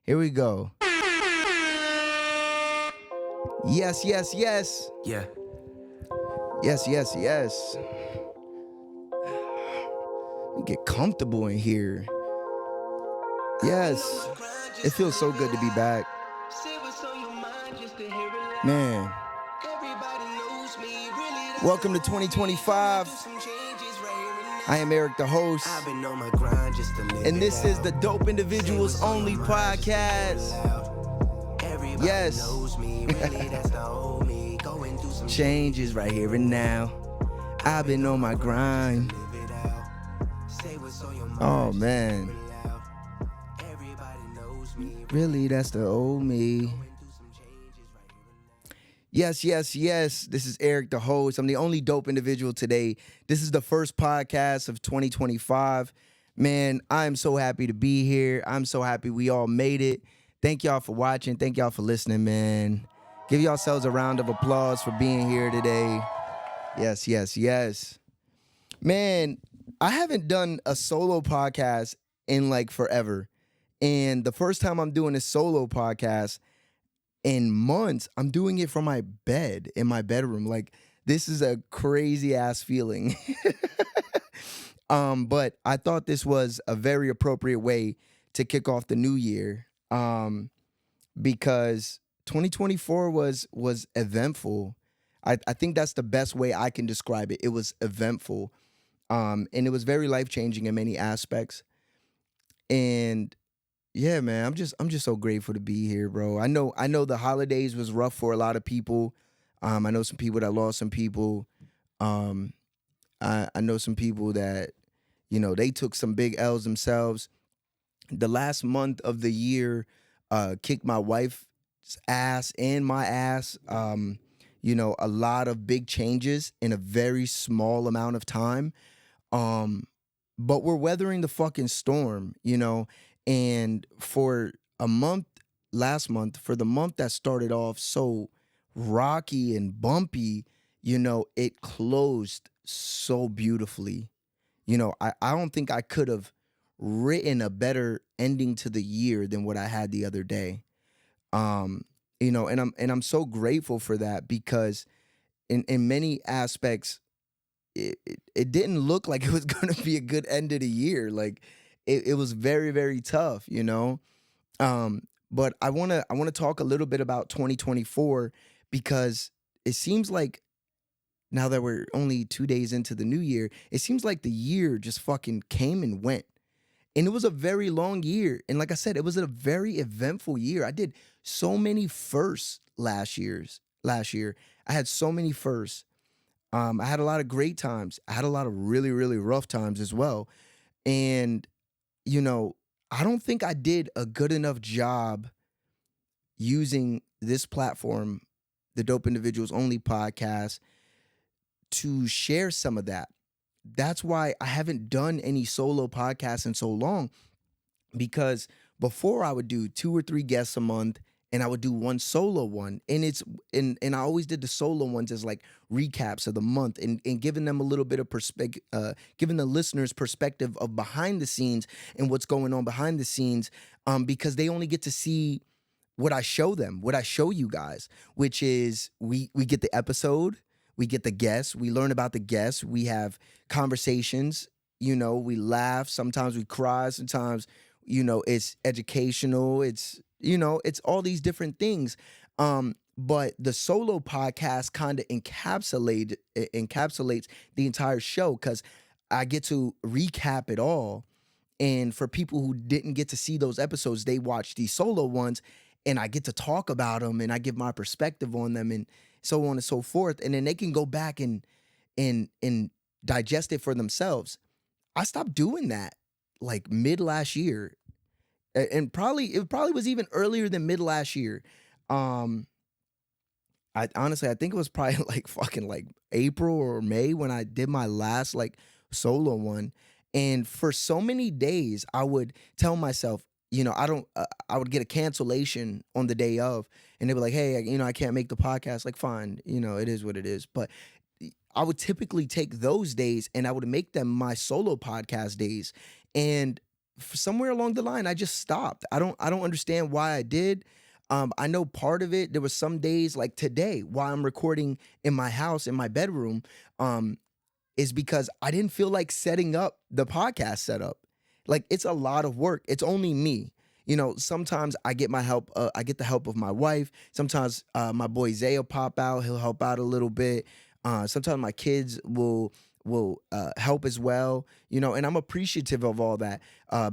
Here we go. Yes, yes, yes. Yeah. Yes, yes, yes. Get comfortable in here. Yes. It feels so good to be back. Man. Welcome to 2025. I am Erik The Host. And this is the Dope Individuals Only podcast. Yes. Changes right here and now. I've been on my grind. Oh, man. Really, that's the old me. Yes, yes, yes. This is Erik The Host. I'm the only dope individual today. This is the first podcast of 2025. Man, I'm so happy to be here. I'm so happy we all made it. Thank y'all for watching. Thank y'all for listening, man. Give yourselves a round of applause for being here today. Yes, yes, yes. Man, I haven't done a solo podcast in like forever. And the first time I'm doing a solo podcast in months, I'm doing it from my bed in my bedroom. Like, this is a crazy ass feeling. But I thought this was a very appropriate way to kick off the new year. Because 2024 was eventful. I think that's the best way I can describe it. It was eventful. And it was very life-changing in many aspects. And yeah, man, I'm just so grateful to be here, bro. I know the holidays was rough for a lot of people. I know some people that lost some people. I know some people that, they took some big L's themselves. The last month of the year kicked my wife's ass and my ass. A lot of big changes in a very small amount of time. But we're weathering the fucking storm, and for a month, last month, for the month that started off so rocky and bumpy, it closed so beautifully. I don't think I could have written a better ending to the year than what I had the other day. And I'm so grateful for that because in many aspects, it didn't look like it was going to be a good end of the year. Like it was very, very tough, But I want to talk a little bit about 2024 because it seems like now that we're only 2 days into the new year, it seems like the year just fucking came and went. And it was a very long year. And like I said, it was a very eventful year. I did so many firsts last year. I had so many firsts. I had a lot of great times. I had a lot of really, really rough times as well. And, I don't think I did a good enough job using this platform, the Dope Individuals Only podcast, to share some of that. That's why I haven't done any solo podcasts in so long, because before I would do 2 or 3 guests a month and I would do one solo one. And I always did the solo ones as like recaps of the month and giving them a little bit of perspective, giving the listeners perspective of behind the scenes and what's going on behind the scenes, because they only get to see what I show them, what I show you guys, which is we get the episode, we get the guests, we learn about the guests, we have conversations, we laugh, sometimes we cry, sometimes, it's educational, it's all these different things. But the solo podcast kind of encapsulates the entire show because I get to recap it all. And for people who didn't get to see those episodes, they watch these solo ones and I get to talk about them and I give my perspective on them and so on and so forth. And then they can go back and digest it for themselves. I stopped doing that like mid last year. And it probably was even earlier than mid last year. I think it was probably like fucking like April or May when I did my last like solo one. And for so many days, I would tell myself, I would get a cancellation on the day of, and they'd be like, hey, I can't make the podcast. Like, fine, it is what it is. But I would typically take those days and I would make them my solo podcast days. And somewhere along the line I just stopped. I don't understand why I did. I know part of it, there was some days like today while I'm recording in my house in my bedroom, um is because I didn't feel like setting up the podcast setup. Like it's a lot of work. It's only me. Sometimes I get my help. I get the help of my wife. Sometimes my boy Zay will pop out. He'll help out a little bit. Sometimes my kids will help as well. And I'm appreciative of all that.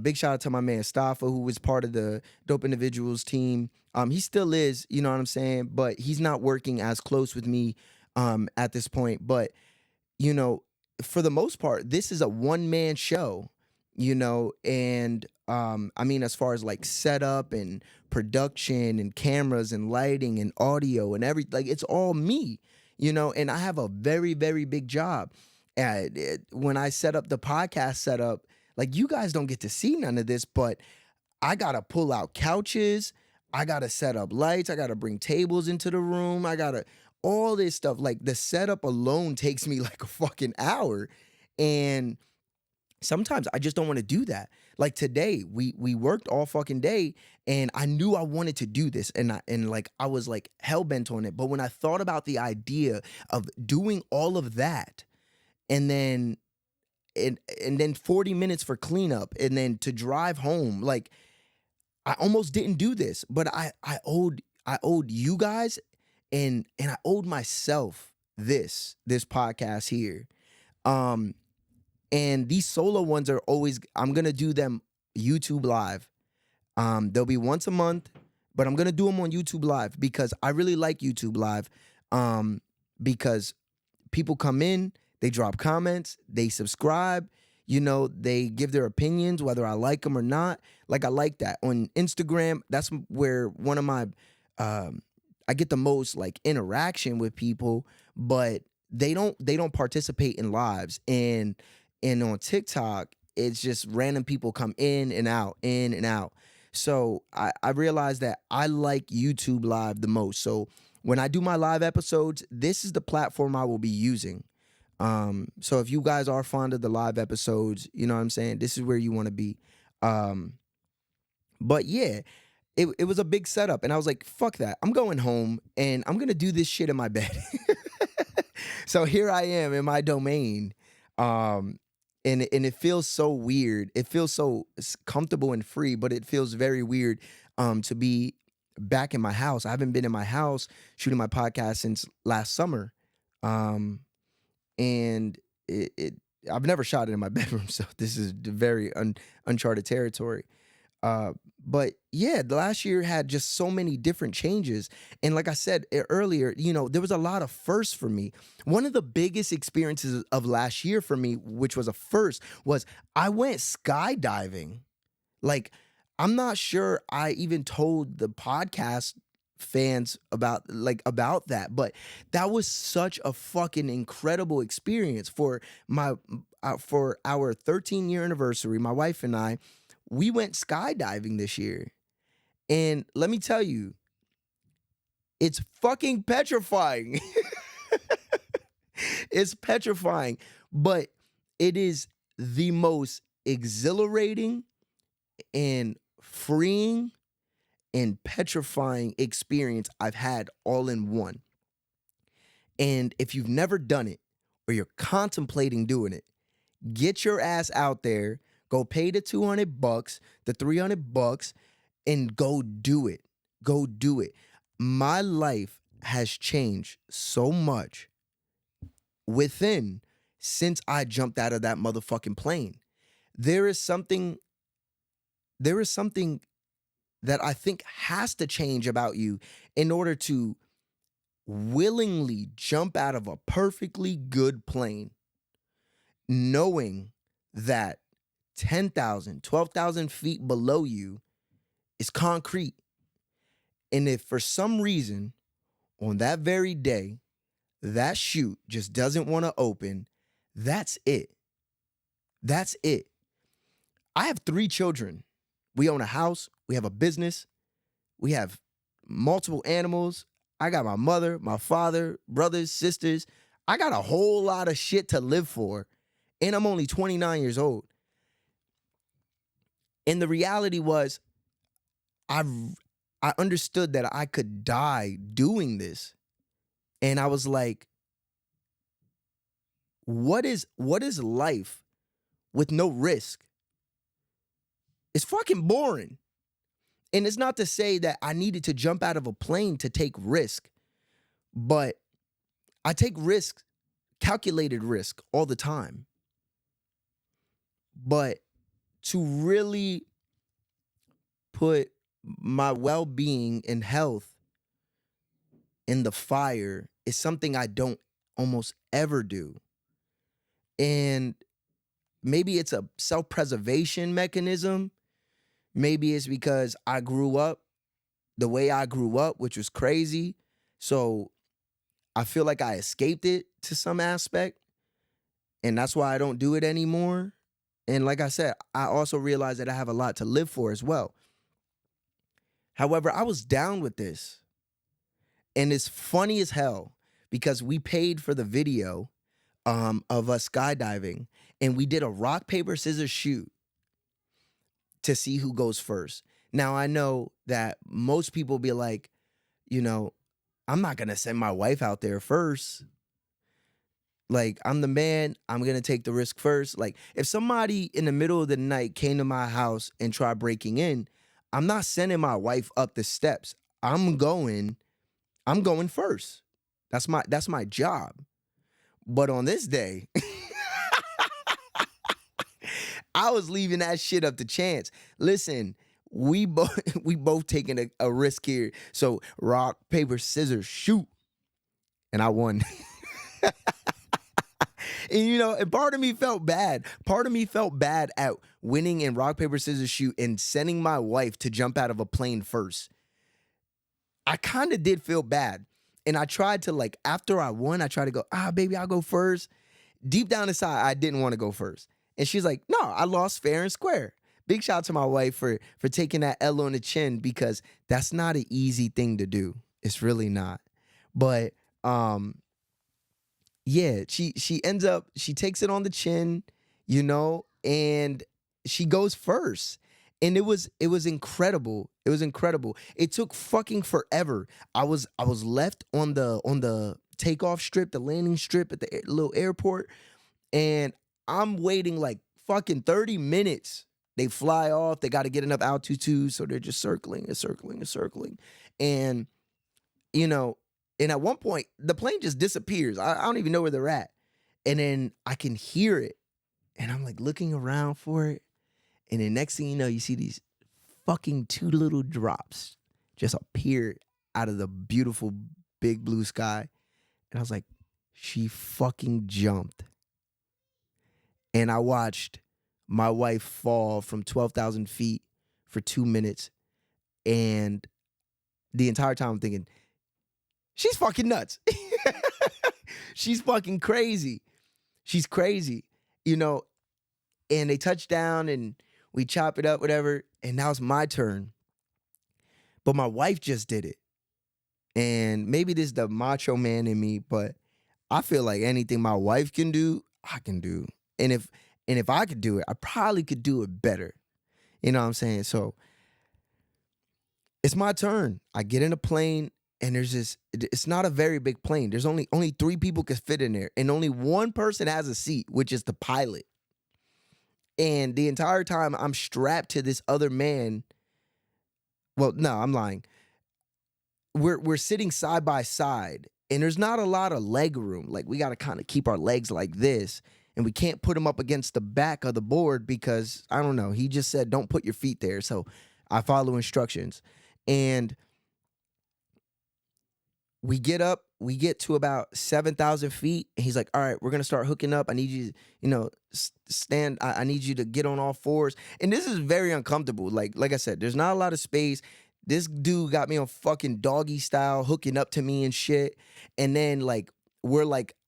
Big shout out to my man Staffa, who was part of the Dope Individuals team. He still is. You know what I'm saying? But he's not working as close with me at this point. But you know, for the most part, this is a one man show, and I mean, as far as like setup and production and cameras and lighting and audio and everything, like it's all me, and I have a very, very big job. When I set up the podcast setup, like you guys don't get to see none of this, but I gotta pull out couches. I gotta set up lights. I gotta bring tables into the room. I gotta all this stuff. Like the setup alone takes me like a fucking hour. And sometimes I just don't want to do that. Like today, we worked all fucking day and I knew I wanted to do this and like I was like hell bent on it. But when I thought about the idea of doing all of that and then and then 40 minutes for cleanup and then to drive home, like I almost didn't do this, but I owed you guys and I owed myself this podcast here. Um and these solo ones are always I'm going to do them YouTube live. They'll be once a month, but I'm going to do them on YouTube live because I really like YouTube live. Because people come in, they drop comments, they subscribe, they give their opinions, whether I like them or not. Like I like that. On Instagram, that's where one of my, I get the most like interaction with people, but they don't participate in lives. And on TikTok, it's just random people come in and out, in and out. So I realized that I like YouTube live the most. So when I do my live episodes, this is the platform I will be using. So if you guys are fond of the live episodes, you know what I'm saying? This is where you want to be. Um, but yeah, it was a big setup. And I was like, fuck that. I'm going home and I'm going to do this shit in my bed. So here I am in my domain. And it feels so weird. It feels so comfortable and free, but it feels very weird to be back in my house. I haven't been in my house shooting my podcast since last summer. Um, and I've never shot it in my bedroom, so this is very uncharted territory. But yeah, the last year had just so many different changes. And like I said earlier, there was a lot of firsts for me. One of the biggest experiences of last year for me, which was a first, was I went skydiving. Like, I'm not sure I even told the podcast fans about that, but that was such a fucking incredible experience for our 13-year anniversary. My wife and I, we went skydiving this year. And let me tell you, it's fucking petrifying. It's petrifying, but it is the most exhilarating and freeing and petrifying experience I've had all in one. And if you've never done it or you're contemplating doing it, get your ass out there, go pay the $200, the $300, and go do it. Go do it. My life has changed so much since I jumped out of that motherfucking plane. There is something that I think has to change about you in order to willingly jump out of a perfectly good plane, knowing that 10,000, 12,000 feet below you is concrete. And if for some reason on that very day, that chute just doesn't want to open, that's it. That's it. I have 3 children. We own a house. We have a business. We have multiple animals. I got my mother, my father, brothers, sisters. I got a whole lot of shit to live for. And I'm only 29 years old. And the reality was, I I understood that I could die doing this. And I was like, what is life with no risk? It's fucking boring. And it's not to say that I needed to jump out of a plane to take risk, but I take risks, calculated risk all the time. But to really put my well-being and health in the fire is something I don't almost ever do. And maybe it's a self-preservation mechanism. Maybe it's because I grew up the way I grew up, which was crazy. So I feel like I escaped it to some aspect. And that's why I don't do it anymore. And like I said, I also realize that I have a lot to live for as well. However, I was down with this. And it's funny as hell because we paid for the video of us skydiving, and we did a rock, paper, scissors shoot to see who goes first. Now, I know that most people be like, you know, I'm not going to send my wife out there first. Like, I'm the man. I'm going to take the risk first. Like, if somebody in the middle of the night came to my house and tried breaking in, I'm not sending my wife up the steps. I'm going first. That's my job. But on this day, I was leaving that shit up to chance. Listen, we both taking a risk here. So rock, paper, scissors, shoot. And I won. And part of me felt bad. Part of me felt bad at winning in rock, paper, scissors, shoot and sending my wife to jump out of a plane first. I kind of did feel bad. And I tried to, like, after I won, I tried to go, baby, I'll go first. Deep down inside, I didn't want to go first. And she's like, no, I lost fair and square. Big shout out to my wife for taking that L on the chin, because that's not an easy thing to do. It's really not. But yeah, she ends up, she takes it on the chin, and she goes first. And it was incredible. It was incredible. It took fucking forever. I was left on the takeoff strip, the landing strip at the little airport, and I'm waiting like fucking 30 minutes. They fly off. They got to get enough altitude, so they're just circling and circling and circling. And and at one point the plane just disappears. I don't even know where they're at. And then I can hear it, and I'm like looking around for it. And then next thing you know, you see these fucking two little drops just appear out of the beautiful big blue sky. And I was like, she fucking jumped. And I watched my wife fall from 12,000 feet for 2 minutes. And the entire time I'm thinking, she's fucking nuts. She's fucking crazy. She's crazy, And they touch down and we chop it up, whatever. And now it's my turn. But my wife just did it. And maybe this is the macho man in me, but I feel like anything my wife can do, I can do. And if I could do it, I probably could do it better. You know what I'm saying? So it's my turn. I get in a plane, and it's not a very big plane. There's only 3 people can fit in there, and only one person has a seat, which is the pilot. And the entire time I'm strapped to this other man. Well, no, I'm lying. We're sitting side by side, and there's not a lot of leg room. Like, we got to kind of keep our legs like this, and we can't put them up against the back of the board because, I don't know, he just said don't put your feet there. So I follow instructions. And we get up, we get to about 7,000 feet. And he's like, all right, we're going to start hooking up. I need you, stand. I need you to get on all fours. And this is very uncomfortable. Like I said, there's not a lot of space. This dude got me on fucking doggy style, hooking up to me and shit. And then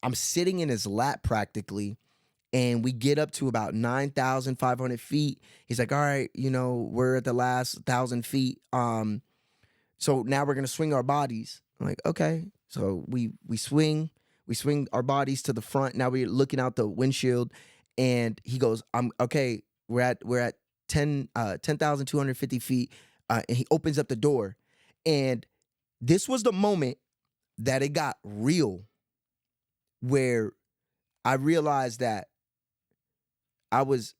I'm sitting in his lap practically. And we get up to about 9,500 feet. He's like, all right, we're at the last 1,000 feet. So now we're going to swing our bodies. I'm like, okay. So we swing our bodies to the front. Now we're looking out the windshield, and he goes, I'm okay. We're at 10,250 feet, and he opens up the door. And this was the moment that it got real, where I realized that I was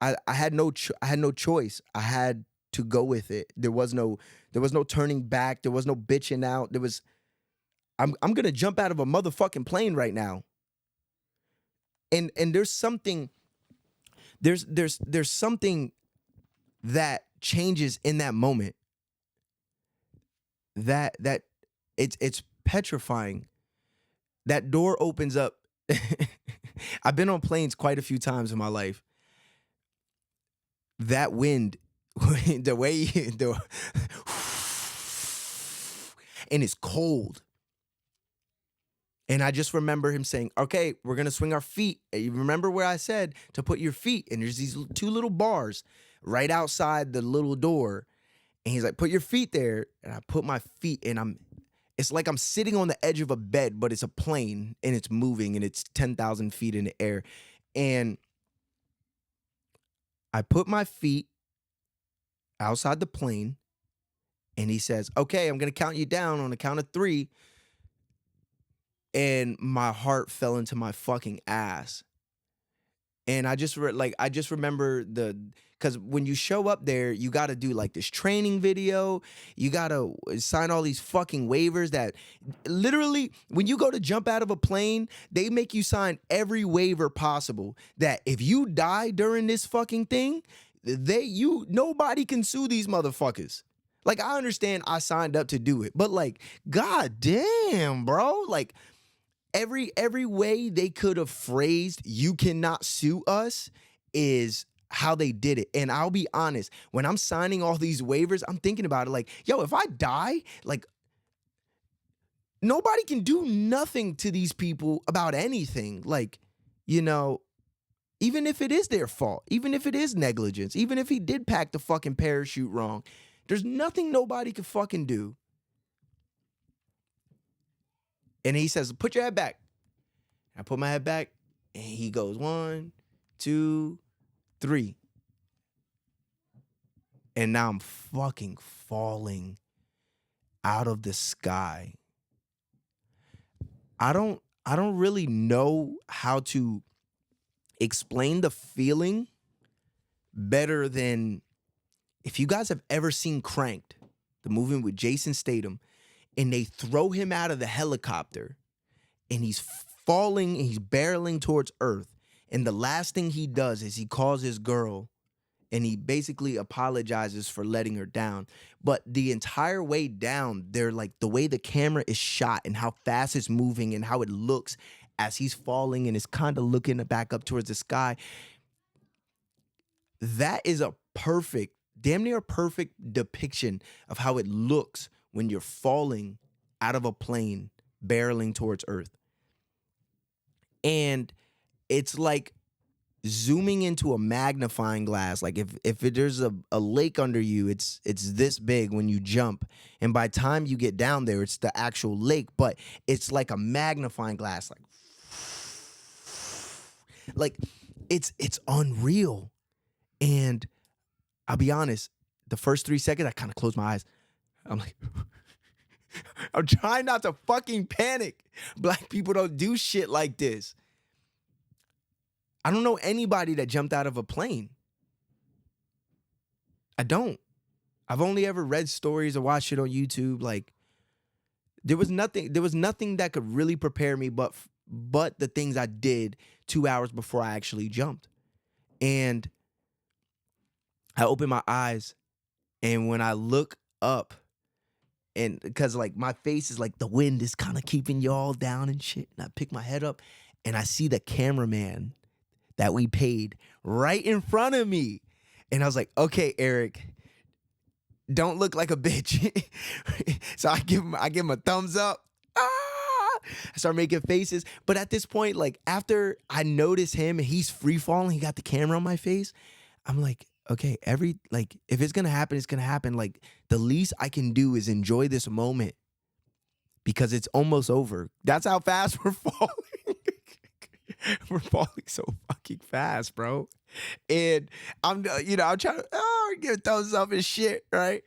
I had I had no choice. I had to go with it. There was no turning back. There was no bitching out. There was I'm gonna jump out of a motherfucking plane right now. And there's something there's something that changes in that moment, that it's petrifying. That door opens up. I've been on planes quite a few times in my life. That wind, the way and it's cold. And I just remember him saying, "Okay, we're gonna swing our feet. You remember where I said to put your feet?" And there's these two little bars right outside the little door. And he's like, "Put your feet there." And I put my feet, and it's like I'm sitting on the edge of a bed, but it's a plane and it's moving and it's 10,000 feet in the air. And I put my feet outside the plane, and he says, "Okay, I'm gonna count you down on the count of 3." And my heart fell into my fucking ass. And I just remember because when you show up there, you got to do like this training video. You got to sign all these fucking waivers that literally, when you go to jump out of a plane, they make you sign every waiver possible, that if you die during this fucking thing, nobody can sue these motherfuckers. Like, I understand I signed up to do it, but like, god damn, bro. Like, every way they could have phrased "you cannot sue us" is how they did it. And I'll be honest, when I'm signing all these waivers, I'm thinking about it like, yo, if I die, like, nobody can do nothing to these people about anything. Like, you know, even if it is their fault, even if it is negligence, even if he did pack the fucking parachute wrong, there's nothing nobody can fucking do. And he says, "Put your head back." I put my head back, and he goes, 1, 2, 3. And now I'm fucking falling out of the sky. I don't really know how to explain the feeling better than, if you guys have ever seen Cranked, the movie with Jason Statham, and they throw him out of the helicopter and he's falling and he's barreling towards Earth. And the last thing he does is he calls his girl and he basically apologizes for letting her down. But the entire way down, they're like, the way the camera is shot and how fast it's moving and how it looks as he's falling and is kind of looking back up towards the sky. That is a perfect, damn near perfect depiction of how it looks when you're falling out of a plane, barreling towards Earth. And it's like zooming into a magnifying glass. Like if there's a lake under you, it's this big when you jump. And by the time you get down there, it's the actual lake. But it's like a magnifying glass. Like it's unreal. And I'll be honest, the first 3 seconds, I kind of closed my eyes. I'm like, I'm trying not to fucking panic. Black people don't do shit like this. I don't know anybody that jumped out of a plane. I don't. I've only ever read stories or watched it on YouTube. Like, there was nothing that could really prepare me but the things I did 2 hours before I actually jumped. And I opened my eyes, and when I look up, and because like my face is like, the wind is kind of keeping you all down and shit, and I pick my head up and I see the cameraman that we paid right in front of me. And I was like, "Okay, Erik, don't look like a bitch." So I give him a thumbs up. I start making faces. But at this point, like, after I notice him and he's free falling, he got the camera on my face, I'm like, okay, if it's gonna happen, it's gonna happen. Like, the least I can do is enjoy this moment because it's almost over. That's how fast we're falling. we're falling so fucking fast, bro. And I'm trying to give thumbs up and shit, right?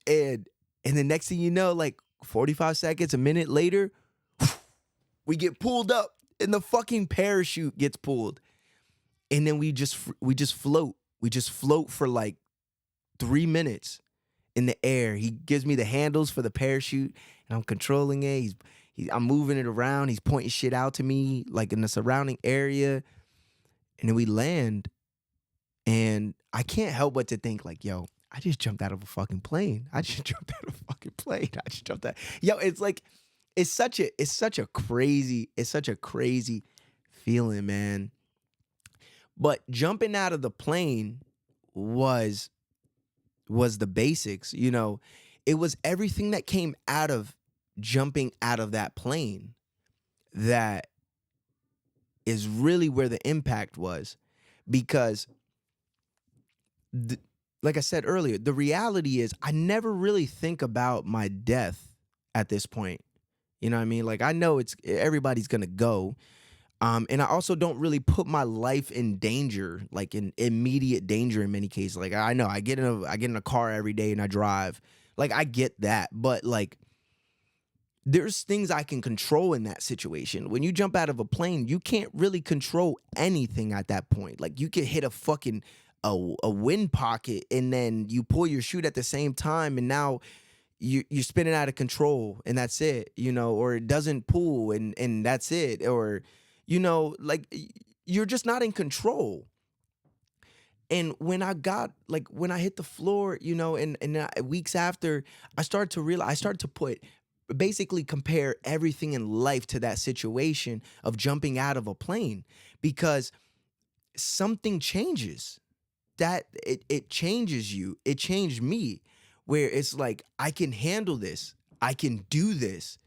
And and the next thing you know, like 45 seconds, a minute later, we get pulled up and the fucking parachute gets pulled. And then we just float. We just float for like 3 minutes in the air. He gives me the handles for the parachute and I'm controlling it. I'm moving it around. He's pointing shit out to me like in the surrounding area. And then we land and I can't help but to think like, yo, I just jumped out of a fucking plane. I just jumped out of a fucking plane. I just jumped out. Yo, it's like it's such a crazy feeling, man. But jumping out of the plane was was the basics, you know. It was everything that came out of jumping out of that plane that is really where the impact was because th- like I said earlier, the reality is I never really think about my death at this point. You know what I mean? Like I know it's everybody's going to go. And I also don't really put my life in danger, like in immediate danger in many cases. Like I know I get in a car every day and I drive. Like I get that, but like there's things I can control in that situation. When you jump out of a plane, you can't really control anything at that point. Like you could hit a fucking a wind pocket and then you pull your chute at the same time and now you're spinning out of control and that's it, you know, or it doesn't pull and that's it, or like you're just not in control. And when I hit the floor, weeks after, I started to realize, I started to basically compare everything in life to that situation of jumping out of a plane because something changes. It changes you. It changed me where it's like, I can handle this. I can do this.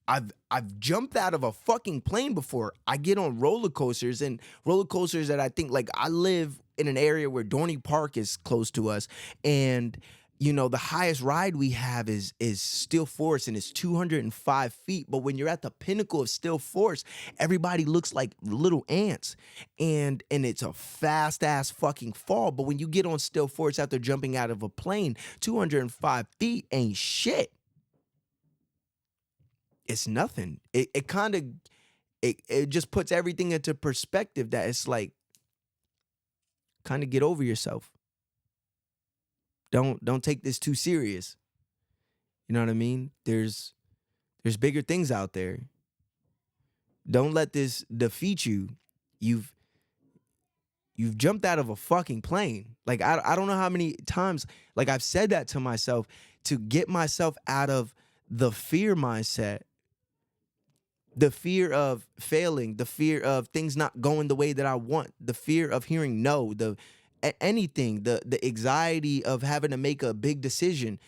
I've jumped out of a fucking plane before. I get on roller coasters and roller coasters that I think like I live in an area where Dorney Park is close to us, and the highest ride we have is Still Forest and it's 205 feet. But when you're at the pinnacle of Still Forest, everybody looks like little ants, and it's a fast ass fucking fall. But when you get on Still Forest after jumping out of a plane, 205 feet ain't shit. It's nothing. It kind of it just puts everything into perspective that it's like kind of get over yourself. Don't take this too serious. You know what I mean? There's bigger things out there. Don't let this defeat you. You've you've jumped out of a fucking plane. Like I don't know how many times like I've said that to myself to get myself out of the fear mindset, the fear of failing, the fear of things not going the way that I want, the fear of hearing no, anything, the anxiety of having to make a big decision.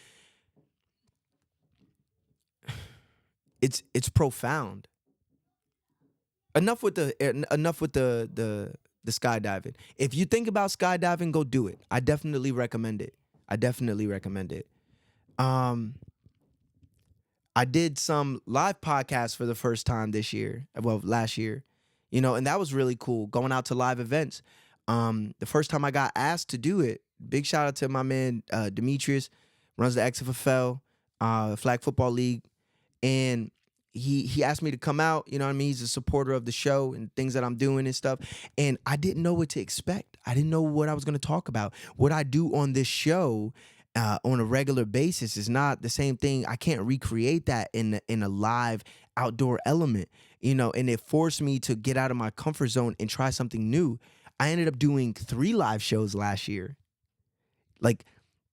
It's profound. Enough with the skydiving. If you think about skydiving, go do it. I definitely recommend it. I definitely recommend it. Um, I did some live podcasts for the first time this year. Well, last year, and that was really cool. Going out to live events. The first time I got asked to do it. Big shout out to my man Demetrius, runs the XFL Flag Football League, and he asked me to come out. You know what I mean? He's a supporter of the show and things that I'm doing and stuff. And I didn't know what to expect. I didn't know what I was going to talk about. What I do on this show on a regular basis is not the same thing. I can't recreate that in a live outdoor element, and it forced me to get out of my comfort zone and try something new. I ended up doing 3 live shows last year. Like,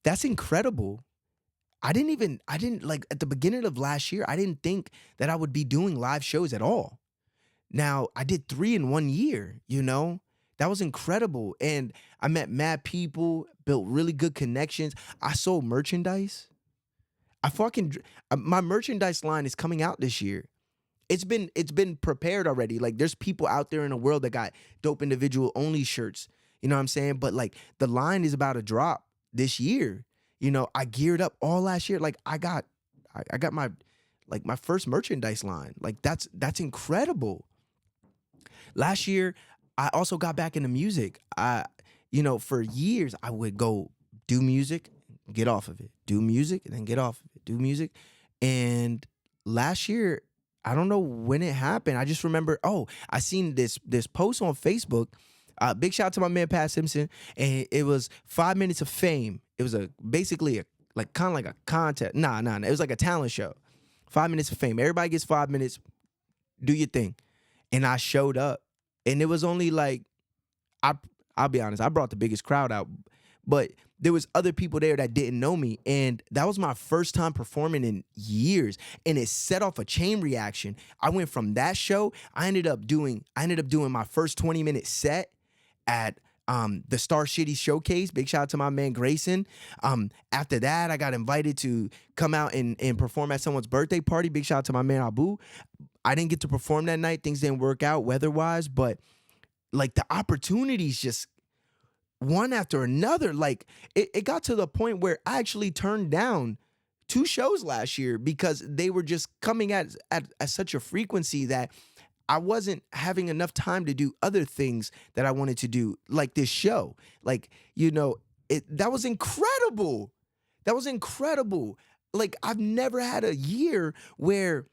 that's incredible. I didn't like at the beginning of last year, I didn't think that I would be doing live shows at all. Now, I did 3 in 1 year. That was incredible. And I met mad people, built really good connections. I sold merchandise. My merchandise line is coming out this year. It's been prepared already. Like there's people out there in the world that got dope individual only shirts. You know what I'm saying? But like the line is about to drop this year. I geared up all last year. Like I got my first merchandise line. Like that's incredible. last year I also got back into music. For years I would go do music, get off of it, do music, and then get off of it, do music. And last year, I don't know when it happened. I just remember, oh, I seen this post on Facebook. Big shout out to my man Pat Simpson, and it was 5 minutes of fame. It was basically a like kind of like a contest. Nah. It was like a talent show. 5 minutes of fame. Everybody gets 5 minutes. Do your thing. And I showed up, and it was only like I I'll be honest, I brought the biggest crowd out, but there was other people there that didn't know me, and that was my first time performing in years, and it set off a chain reaction. I went from that show, I ended up doing my first 20-minute set at the Star City Showcase. Big shout out to my man Grayson. After that, I got invited to come out and perform at someone's birthday party. Big shout out to my man Abu. I didn't get to perform that night. Things didn't work out weather-wise, but like the opportunities just one after another. Like it got to the point where I actually turned down two shows last year because they were just coming at such a frequency that I wasn't having enough time to do other things that I wanted to do, like this show. Like, that was incredible. That was incredible. Like, I've never had a year where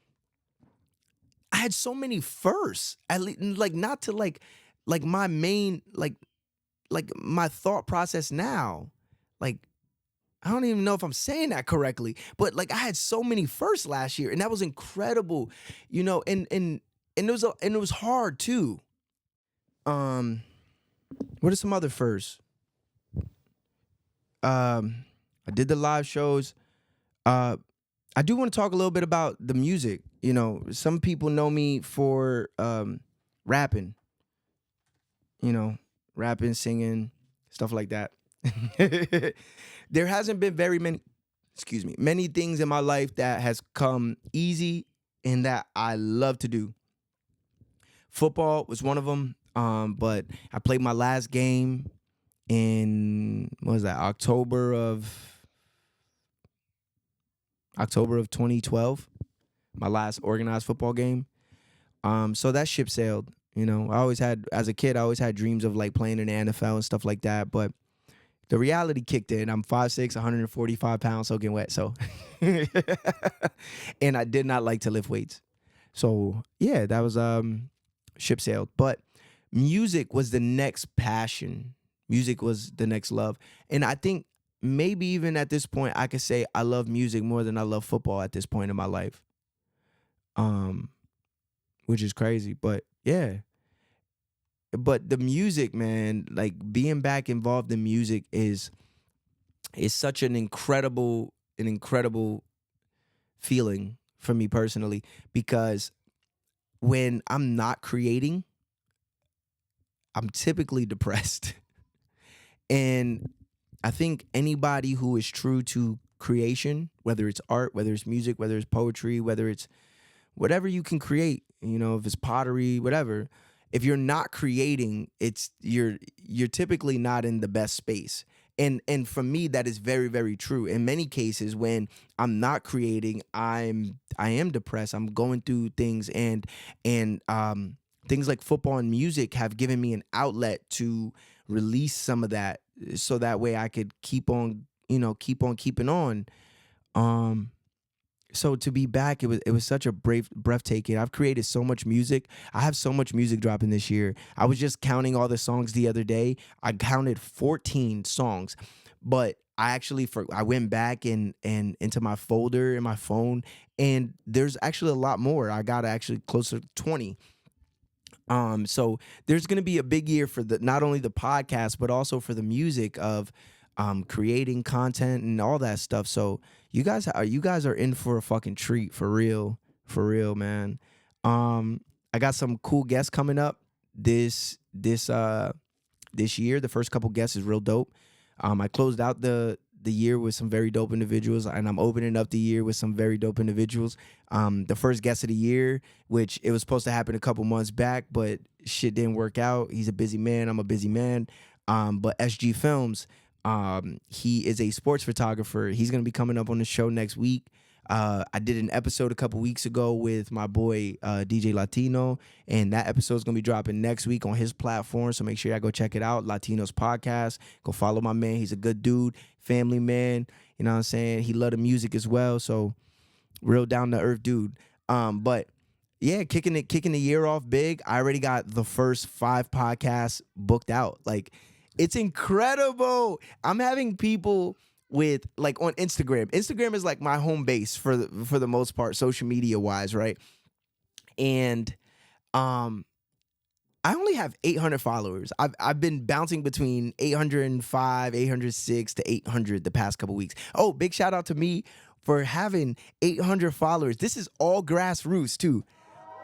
I had so many firsts. At least, like, not to like my main like my thought process now. Like, I don't even know if I'm saying that correctly, but like I had so many firsts last year, and that was incredible, and it was hard too. Um, what are some other firsts? I did the live shows. Uh, I do want to talk a little bit about the music. Some people know me for rapping. Rapping, singing, stuff like that. There hasn't been many things in my life that has come easy and that I love to do. Football was one of them, but I played my last game in, what was that, October of 2012, my last organized football game. So that ship sailed. As a kid, I always had dreams of like playing in the NFL and stuff like that. But the reality kicked in. I'm 5'6", 145 pounds, soaking wet. So, and I did not like to lift weights. So yeah, that was ship sailed. But music was the next passion. Music was the next love. And I think maybe even at this point, I could say I love music more than I love football at this point in my life. Which is crazy, but yeah. But the music, man, like being back involved in music is such an incredible feeling for me personally, because when I'm not creating, I'm typically depressed. And I think anybody who is true to creation, whether it's art, whether it's music, whether it's poetry, whether it's whatever you can create, if it's pottery, whatever, if you're not creating, you're typically not in the best space. And for me, that is very, very true. In many cases, when I'm not creating, I am depressed. I'm going through things, and things like football and music have given me an outlet to release some of that, so that way I could keep on keeping on. So to be back, it was such a breathtaking. I've created so much music. I have so much music dropping this year. I was just counting all the songs the other day. I counted 14 songs, but I went back and into my folder in my phone, and there's actually a lot more. I got actually closer to 20. So there's gonna be a big year for not only the podcast, but also for the music of creating content and all that stuff. So you guys are in for a fucking treat, for real, man. I got some cool guests coming up this year. The first couple guests is real dope. I closed out the year with some very dope individuals, and I'm opening up the year with some very dope individuals. The first guest of the year, which it was supposed to happen a couple months back, but shit didn't work out. He's a busy man. I'm a busy man. But SG Films, he is a sports photographer. He's going to be coming up on the show next week. I did an episode a couple weeks ago with my boy DJ Latino, and that episode is gonna be dropping next week on his platform. So make sure y'all go check it out, Latinos Podcast. Go follow my man. He's a good dude, family man. You know what I'm saying? He love the music as well. So real down to earth dude. But yeah, kicking the year off big. I already got the first 5 podcasts booked out. Like, it's incredible. I'm having people with, like, on Instagram. Instagram is like my home base for the most part, social media wise, right? And I only have 800 followers. I've been bouncing between 805, 806 to 800 the past couple weeks. Oh, big shout out to me for having 800 followers. This is all grassroots too.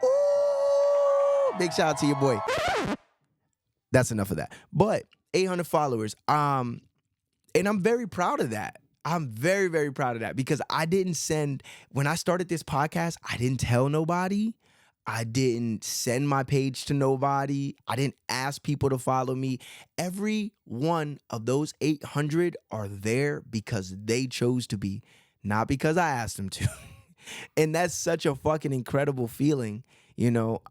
Ooh, big shout out to your boy. That's enough of that. But 800 followers. And I'm very proud of that. I'm very, very proud of that because when I started this podcast, I didn't tell nobody. I didn't send my page to nobody. I didn't ask people to follow me. Every one of those 800 are there because they chose to be, not because I asked them to. And that's such a fucking incredible feeling, you know.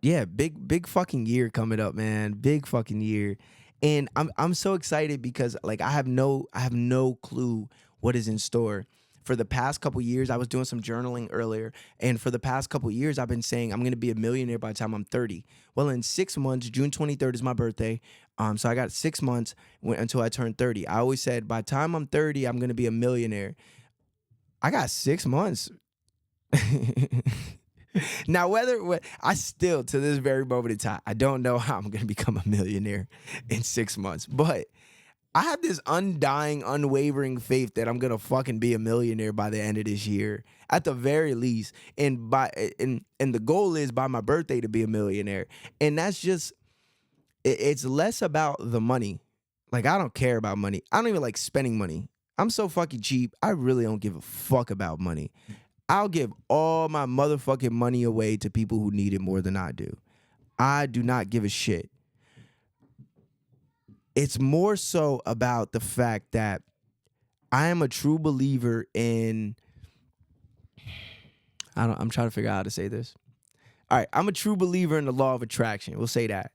Yeah, big fucking year coming up, man. Big fucking year. And I'm so excited because, like, I have no clue what is in store. For the past couple years, I was doing some journaling earlier, and for the past couple years, I've been saying I'm gonna be a millionaire by the time I'm 30. Well, in 6 months, June 23rd is my birthday, so I got 6 months until I turn 30. I always said by the time I'm 30, I'm gonna be a millionaire. I got 6 months. Now, I still, to this very moment in time, I don't know how I'm going to become a millionaire in 6 months, but I have this undying, unwavering faith that I'm going to fucking be a millionaire by the end of this year, at the very least. And the goal is by my birthday to be a millionaire. And that's just, it's less about the money. Like, I don't care about money. I don't even like spending money. I'm so fucking cheap. I really don't give a fuck about money. I'll give all my motherfucking money away to people who need it more than I do. I do not give a shit. It's more so about the fact that I am a true believer in, I'm trying to figure out how to say this. All right, I'm a true believer in the law of attraction. We'll say that.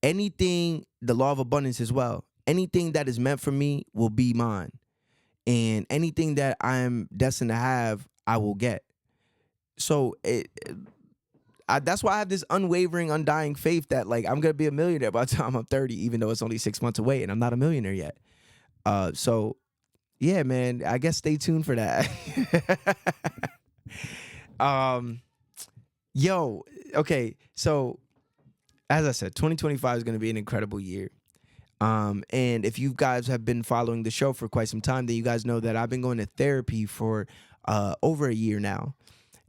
Anything, the law of abundance as well. Anything that is meant for me will be mine. And anything that I'm destined to have, I will get. So that's why I have this unwavering, undying faith that, like, I'm going to be a millionaire by the time I'm 30, even though it's only 6 months away and I'm not a millionaire yet. So, yeah, man, I guess stay tuned for that. Okay, so as I said, 2025 is going to be an incredible year. And if you guys have been following the show for quite some time, then you guys know that I've been going to therapy for over a year now.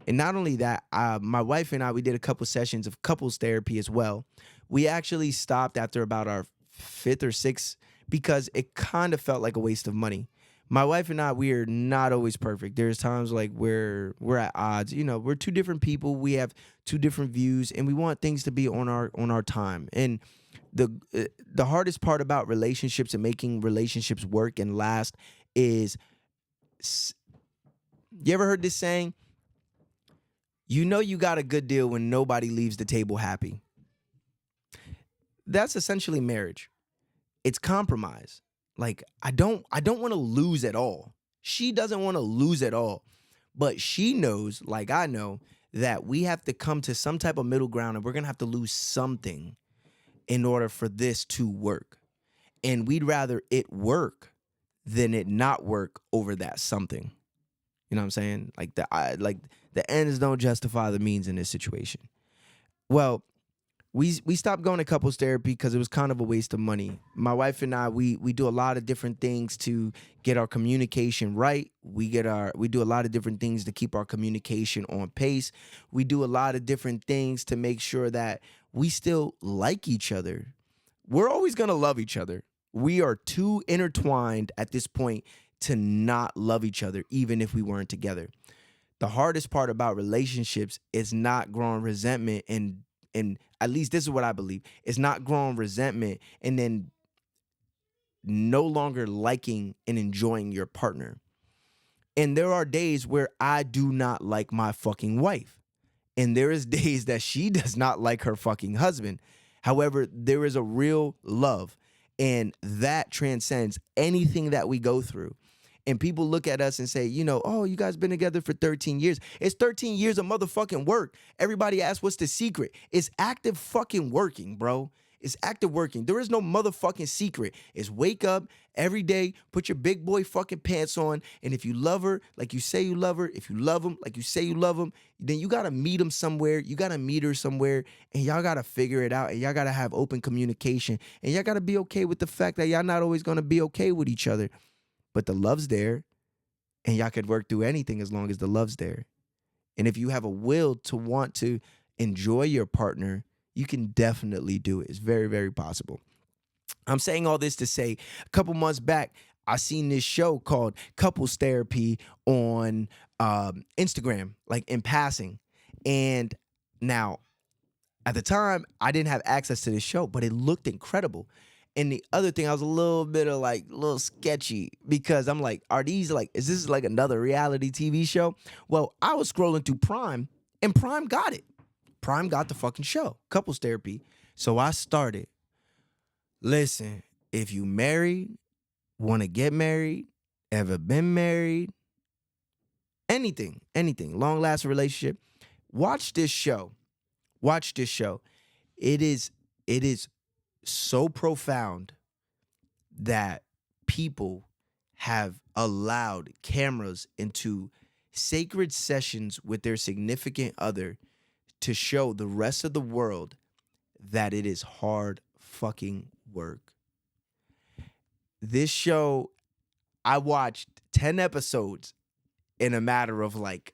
And not only that, my wife and I, we did a couple sessions of couples therapy as well. We actually stopped after about our 5th or 6th because it kind of felt like a waste of money. My wife and I, we are not always perfect. There's times like we're at odds. You know, we're two different people. We have two different views, and we want things to be on our time. And the hardest part about relationships and making relationships work and last is, you ever heard this saying? You know you got a good deal when nobody leaves the table happy. That's essentially marriage. It's compromise. Like, I don't want to lose at all. She doesn't want to lose at all. But she knows, like I know, that we have to come to some type of middle ground, and we're going to have to lose something in order for this to work. And we'd rather it work than it not work over that something. You know what I'm saying? Like, the ends don't justify the means in this situation. Well, we stopped going to couples therapy because it was kind of a waste of money. My wife and I, we do a lot of different things to get our communication right. We do a lot of different things to keep our communication on pace. We do a lot of different things to make sure that we still like each other. We're always going to love each other. We are too intertwined at this point to not love each other, even if we weren't together. The hardest part about relationships is not growing resentment, and at least this is what I believe, is not growing resentment and then no longer liking and enjoying your partner. And there are days where I do not like my fucking wife. And there is days that she does not like her fucking husband. However, there is a real love, and that transcends anything that we go through. And people look at us and say, oh, you guys been together for 13 years. It's 13 years of motherfucking work. Everybody asks, what's the secret? It's active fucking working, bro. It's active working. There is no motherfucking secret. It's wake up every day, put your big boy fucking pants on, and if you love her like you say you love her, if you love him like you say you love him, then you gotta meet him somewhere. You gotta meet her somewhere, and y'all gotta figure it out, and y'all gotta have open communication, and y'all gotta be okay with the fact that y'all not always gonna be okay with each other, but the love's there, and y'all could work through anything as long as the love's there. And if you have a will to want to enjoy your partner, you can definitely do it. It's very, very possible. I'm saying all this to say, a couple months back, I seen this show called Couples Therapy on Instagram, like in passing. And now, at the time, I didn't have access to this show, but it looked incredible. And the other thing, I was a little bit of like, a little sketchy because I'm like, is this like another reality TV show? Well, I was scrolling through Prime, and Prime got it. Prime got the fucking show, Couples Therapy. So I started. Listen, if you married, want to get married, ever been married, anything, long lasting relationship, watch this show. Watch this show. It is so profound that people have allowed cameras into sacred sessions with their significant other to show the rest of the world that it is hard fucking work. This show, I watched 10 episodes in a matter of like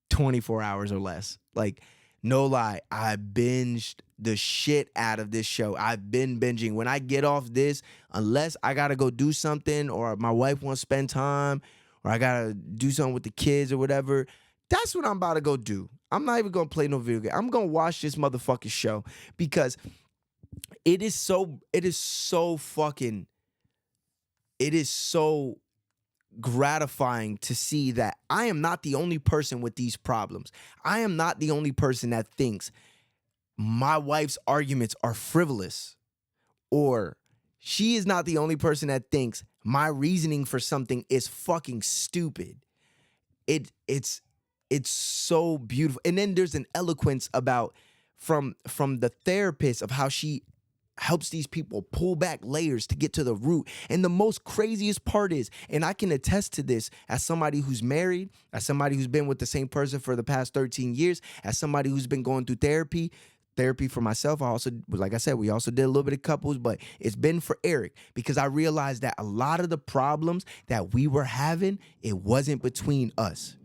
24 hours or less. Like, no lie, I binged the shit out of this show. I've been binging. When I get off this, unless I gotta go do something or my wife wants to spend time or I gotta do something with the kids or whatever, that's what I'm about to go do. I'm not even gonna play no video game. I'm gonna watch this motherfucking show because it is so gratifying to see that I am not the only person with these problems. I am not the only person that thinks my wife's arguments are frivolous, or she is not the only person that thinks my reasoning for something is fucking stupid. It's so beautiful. And then there's an eloquence about from the therapist of how she helps these people pull back layers to get to the root. And the most craziest part is, and I can attest to this as somebody who's married, as somebody who's been with the same person for the past 13 years, as somebody who's been going through therapy for myself. I also, like I said, we also did a little bit of couples, but it's been for Erik because I realized that a lot of the problems that we were having, it wasn't between us.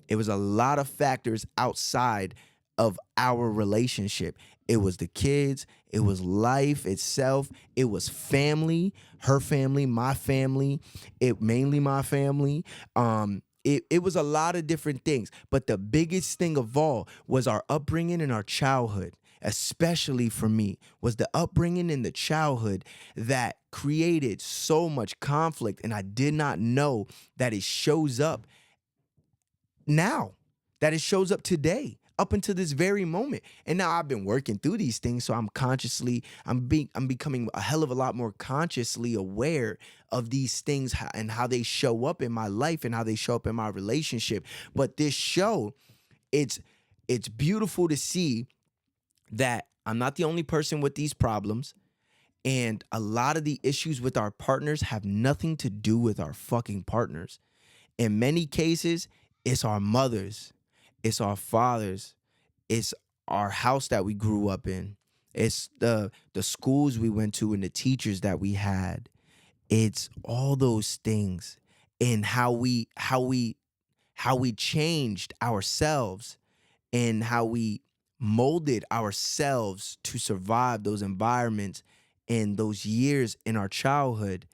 It was a lot of factors outside of our relationship. It was the kids. It was life itself. It was family, her family, my family. Mainly my family. It was a lot of different things. But the biggest thing of all was our upbringing and our childhood. Especially for me, was the upbringing in the childhood that created so much conflict. And I did not know that it shows up now, that it shows up today, up until this very moment. And now I've been working through these things, so I'm becoming a hell of a lot more consciously aware of these things and how they show up in my life and how they show up in my relationship. But this show, it's beautiful to see that I'm not the only person with these problems. And a lot of the issues with our partners have nothing to do with our fucking partners. In many cases, it's our mothers, it's our fathers, it's our house that we grew up in, it's the schools we went to and the teachers that we had. It's all those things and how we changed ourselves and how we molded ourselves to survive those environments and those years in our childhood,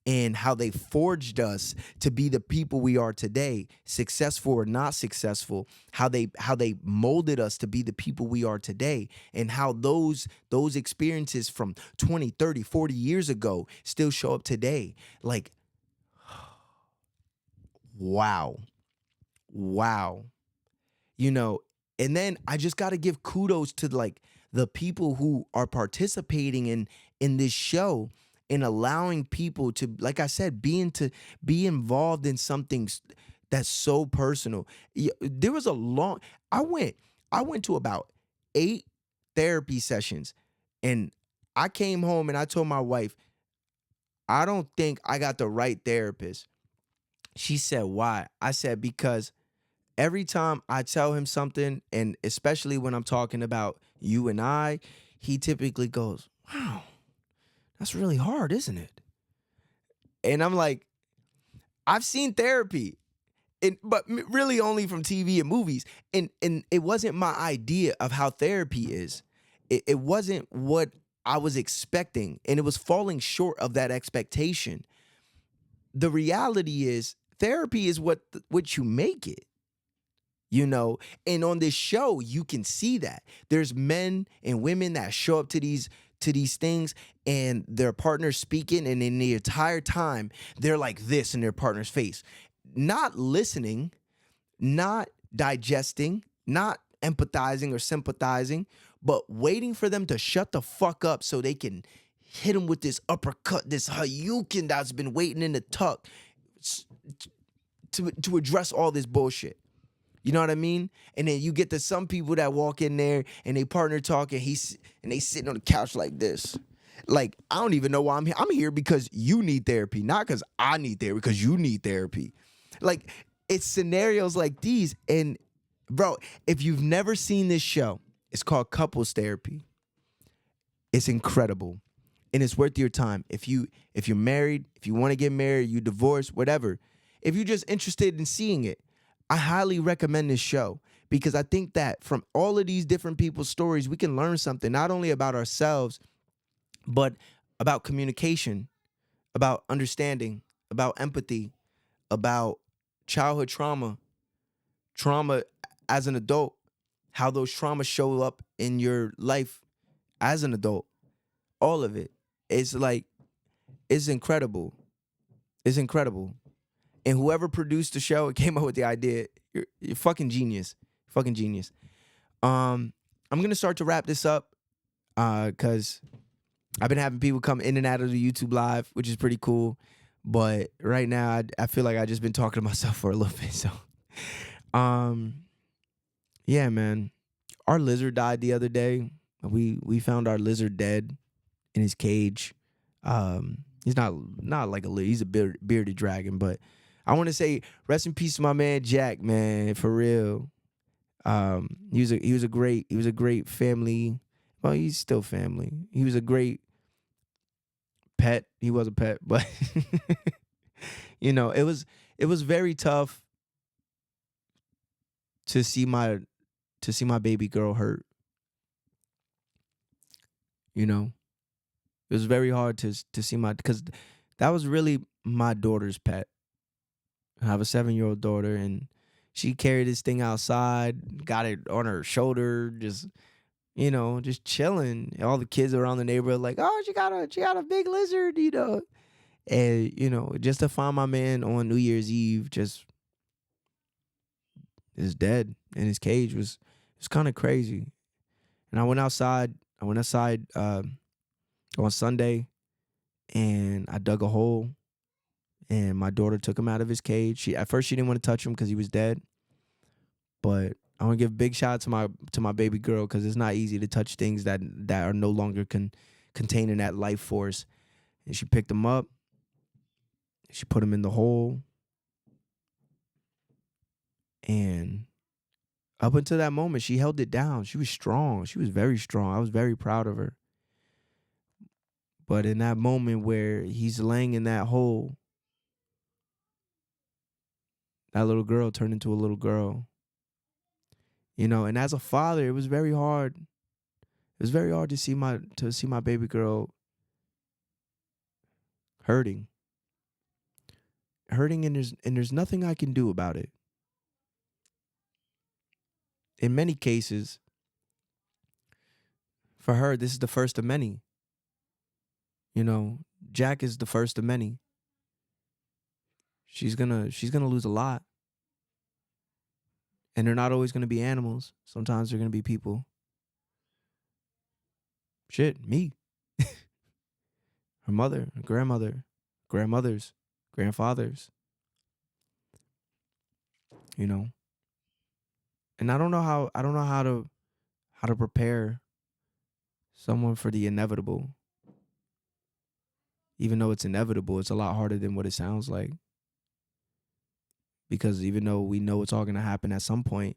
and how they forged us to be the people we are today, successful or not successful, how they molded us to be the people we are today, and how those experiences from 20, 30, 40 years ago still show up today. Like, wow. Wow. You know, and then I just got to give kudos to like the people who are participating in this show and allowing people to, like I said, be involved in something that's so personal. There was a long I went I went to about 8 therapy sessions, and I came home and I told my wife, "I don't think I got the right therapist." She said, "Why?" I said, "Because every time I tell him something, and especially when I'm talking about you and I, he typically goes, 'Wow, that's really hard, isn't it?'" And I'm like, "I've seen therapy, but really only from TV and movies, and it wasn't my idea of how therapy is. It wasn't what I was expecting, and it was falling short of that expectation. The reality is, therapy is what you make it." You know, and on this show you can see that there's men and women that show up to these things, and their partner's speaking, and in the entire time they're like this in their partner's face, not listening, not digesting, not empathizing or sympathizing, but waiting for them to shut the fuck up so they can hit them with this uppercut, this hayukin that's been waiting in the tuck to address all this bullshit. You know what I mean? And then you get to some people that walk in there and they partner talking, and they sitting on the couch like this. Like, I don't even know why I'm here. I'm here because you need therapy, not because I need therapy, because you need therapy. Like, it's scenarios like these. And bro, if you've never seen this show, it's called Couples Therapy. It's incredible. And it's worth your time. If you're married, if you want to get married, you divorced, whatever. If you're just interested in seeing it, I highly recommend this show, because I think that from all of these different people's stories, we can learn something not only about ourselves, but about communication, about understanding, about empathy, about childhood trauma as an adult, how those traumas show up in your life as an adult. All of it. It's like, it's incredible. It's incredible. And whoever produced the show and came up with the idea, you're fucking genius. Fucking genius. I'm gonna start to wrap this up, because I've been having people come in and out of the YouTube live, which is pretty cool. But right now, I feel like I just been talking to myself for a little bit. So, um, yeah, man. Our lizard died the other day. We found our lizard dead in his cage. He's not like he's a bearded dragon, but I want to say rest in peace to my man Jack, man, for real. He was a great family. Well, he's still family. He was a great pet. He was a pet, but it was very tough to see my baby girl hurt. You know, it was very hard to see because that was really my daughter's pet. I have a 7-year-old daughter, and she carried this thing outside, got it on her shoulder, just chilling. All the kids around the neighborhood like, oh, she got a big lizard, And just to find my man on New Year's Eve just is dead in his cage was kind of crazy. And I went outside. On Sunday, and I dug a hole, and my daughter took him out of his cage. At first she didn't want to touch him because he was dead. But I want to give a big shout out to my baby girl, because it's not easy to touch things that are no longer containing that life force. And she picked him up. She put him in the hole. And up until that moment, she held it down. She was strong. She was very strong. I was very proud of her. But in that moment where he's laying in that hole, that little girl turned into a little girl. And as a father, it was very hard. It was very hard to see my baby girl hurting. And there's nothing I can do about it. In many cases, for her, this is the first of many. Jack is the first of many. she's gonna lose a lot. And they're not always gonna be animals. Sometimes they're gonna be people. Shit, me. Her mother, her grandmother, grandmothers, grandfathers, you know. And I don't know how to prepare someone for the inevitable. Even though it's inevitable, it's a lot harder than what it sounds like. Because even though we know it's all gonna happen at some point,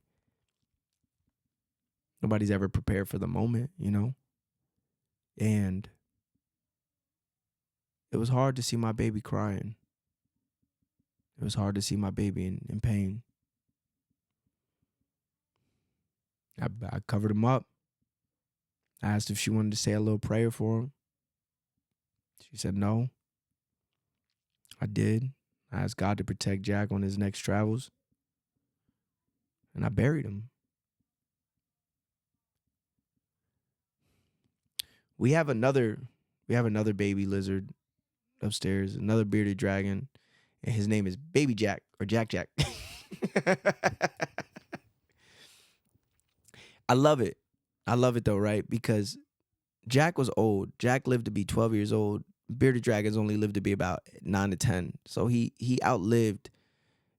nobody's ever prepared for the moment, you know? And it was hard to see my baby crying. It was hard to see my baby in pain. I covered him up. I asked if she wanted to say a little prayer for him. She said no. I did. I asked God to protect Jack on his next travels. And I buried him. We have another baby lizard upstairs, another bearded dragon, and his name is Baby Jack or Jack Jack. I love it. I love it though, right? Because Jack was old. Jack lived to be 12 years old. Bearded dragons only lived to be about 9 to 10. So he outlived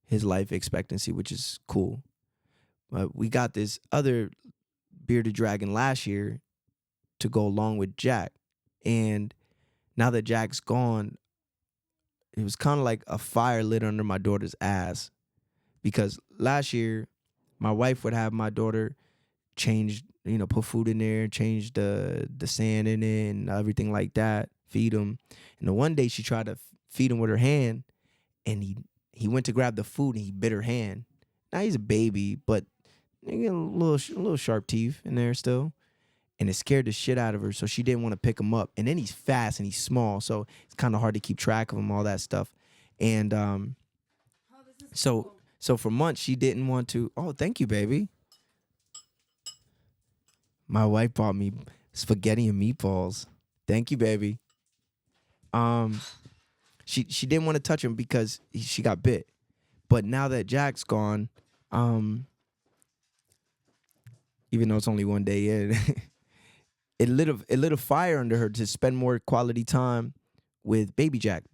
his life expectancy, which is cool. But we got this other bearded dragon last year to go along with Jack. And now that Jack's gone, it was kind of like a fire lit under my daughter's ass. Because last year, my wife would have my daughter change, put food in there, change the sand in it and everything like that, feed him. And the one day she tried to feed him with her hand, and he went to grab the food and he bit her hand. Now he's a baby, but he got a little sharp teeth in there still. And it scared the shit out of her, so she didn't want to pick him up. And then he's fast and he's small, so it's kind of hard to keep track of him, all that stuff. And so for months she didn't want to. Oh, thank you, baby. My wife bought me spaghetti and meatballs. Thank you, baby. She didn't want to touch him because she got bit. But now that Jack's gone, even though it's only one day in, it lit a fire under her to spend more quality time with baby Jack.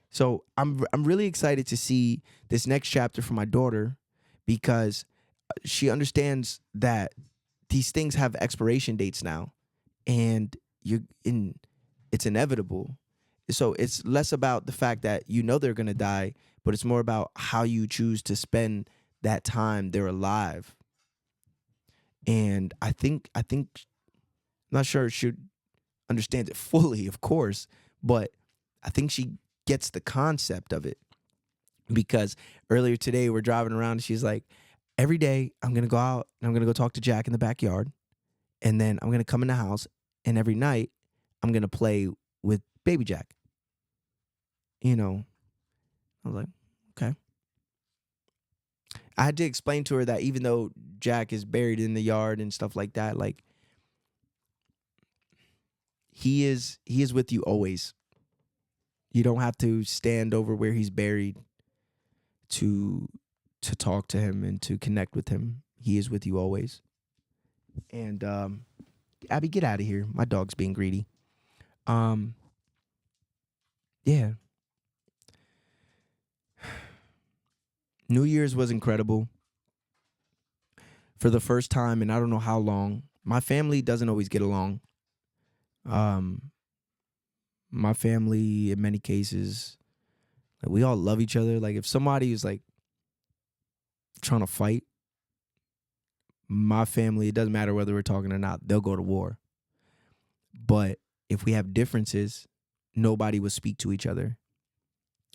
So I'm really excited to see this next chapter for my daughter, because she understands that these things have expiration dates now, and it's inevitable. So it's less about the fact that they're gonna die, but it's more about how you choose to spend that time they're alive. And I think I'm not sure she understands it fully, of course, but I think she gets the concept of it. Because earlier today we're driving around and she's like, every day I'm gonna go out and I'm gonna go talk to Jack in the backyard, and then I'm gonna come in the house, and every night I'm gonna play with baby Jack. I was like, okay. I had to explain to her that even though Jack is buried in the yard and stuff like that, like he is with you always. You don't have to stand over where he's buried to talk to him and to connect with him. He is with you always. And Abby, get out of here. My dog's being greedy. Yeah. New Year's was incredible. For the first time in I don't know how long. My family doesn't always get along. My family, in many cases, like, we all love each other. Like, if somebody is like trying to fight, my family, it doesn't matter whether we're talking or not, they'll go to war. But if we have differences, nobody will speak to each other.